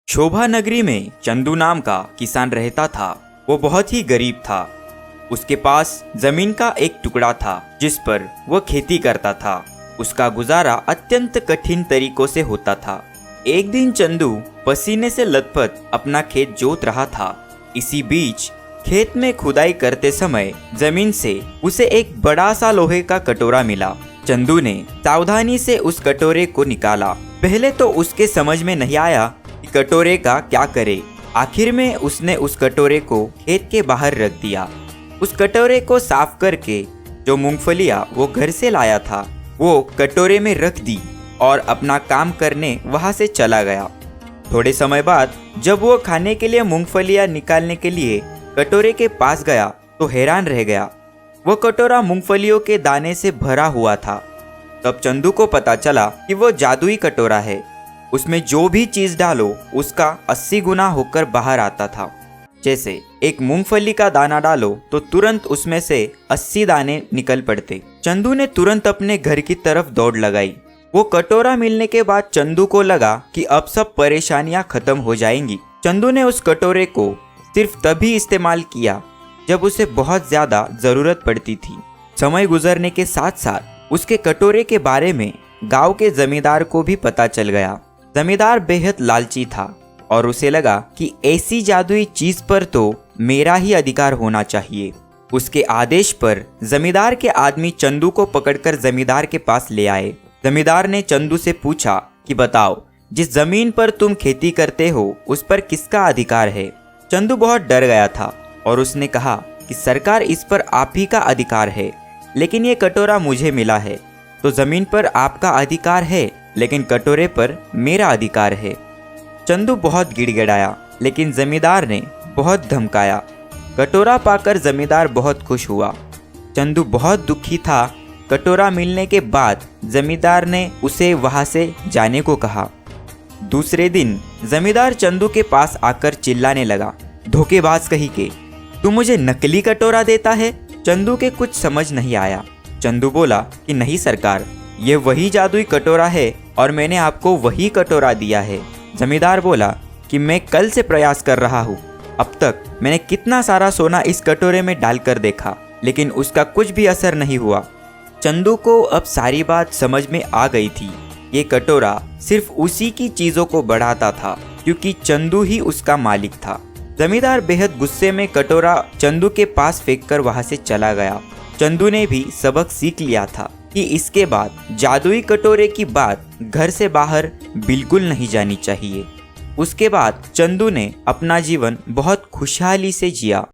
शोभा नगरी में चंदू नाम का किसान रहता था। वो बहुत ही गरीब था। उसके पास जमीन का एक टुकड़ा था जिस पर वह खेती करता था। उसका गुजारा अत्यंत कठिन तरीकों से होता था। एक दिन चंदू पसीने से लथपथ अपना खेत जोत रहा था। इसी बीच खेत में खुदाई करते समय जमीन से उसे एक बड़ा सा लोहे का कटोरा मिला। चंदू ने सावधानी से उस कटोरे को निकाला। पहले तो उसके समझ में नहीं आया कि कटोरे का क्या करे। आखिर में उसने उस कटोरे को खेत के बाहर रख दिया। उस कटोरे को साफ करके जो मूंगफलियां वो घर से लाया था वो कटोरे में रख दी और अपना काम करने वहां से चला गया। थोड़े समय बाद जब वो खाने के लिए मूंगफलियां निकालने के लिए कटोरे के पास गया तो हैरान रह गया। वो कटोरा मूंगफलियों के दाने से भरा हुआ था। तब चंदू को पता चला कि वो जादुई कटोरा है। उसमें जो भी चीज डालो उसका 80 गुना होकर बाहर आता था। जैसे एक मूंगफली का दाना डालो तो तुरंत उसमें से 80 दाने निकल पड़ते। चंदू ने तुरंत अपने घर की तरफ दौड़ लगाई। वो कटोरा मिलने के बाद चंदू को लगा कि अब सब परेशानियां खत्म हो जाएंगी। चंदू ने उस कटोरे को सिर्फ तभी इस्तेमाल किया जब उसे बहुत ज्यादा जरूरत पड़ती थी। समय गुजरने के साथ साथ उसके कटोरे के बारे में गांव के जमींदार को भी पता चल गया। जमींदार बेहद लालची था और उसे लगा कि ऐसी जादुई चीज पर तो मेरा ही अधिकार होना चाहिए। उसके आदेश पर जमींदार के आदमी चंदू को पकड़कर जमींदार के पास ले आए। जमींदार ने चंदू से पूछा कि बताओ, जिस जमीन पर तुम खेती करते हो उस पर किसका अधिकार है। चंदू बहुत डर गया था और उसने कहा कि सरकार, इस पर आप ही का अधिकार है, लेकिन ये कटोरा मुझे मिला है। तो जमीन पर आपका अधिकार है लेकिन कटोरे पर मेरा अधिकार है। चंदू बहुत गिड़गिड़ाया लेकिन जमींदार ने बहुत धमकाया। कटोरा पाकर जमींदार बहुत खुश हुआ। चंदू बहुत दुखी था। कटोरा मिलने के बाद जमींदार ने उसे वहां से जाने को कहा। दूसरे दिन जमींदार चंदू के पास आकर चिल्लाने लगा, धोखेबाज कहीं के, तू मुझे नकली कटोरा देता है। चंदू के कुछ समझ नहीं आया। चंदू बोला कि नहीं सरकार, ये वही जादुई कटोरा है और मैंने आपको वही कटोरा दिया है। जमींदार बोला कि मैं कल से प्रयास कर रहा हूँ। अब तक मैंने कितना सारा सोना इस कटोरे में डालकर देखा लेकिन उसका कुछ भी असर नहीं हुआ। चंदू को अब सारी बात समझ में आ गई थी। ये कटोरा सिर्फ उसी की चीजों को बढ़ाता था क्योंकि चंदू ही उसका मालिक था। जमींदार बेहद गुस्से में कटोरा चंदू के पास फेंककर वहां से चला गया। चंदू ने भी सबक सीख लिया था कि इसके बाद जादुई कटोरे की बात घर से बाहर बिल्कुल नहीं जानी चाहिए। उसके बाद चंदू ने अपना जीवन बहुत खुशहाली से जिया।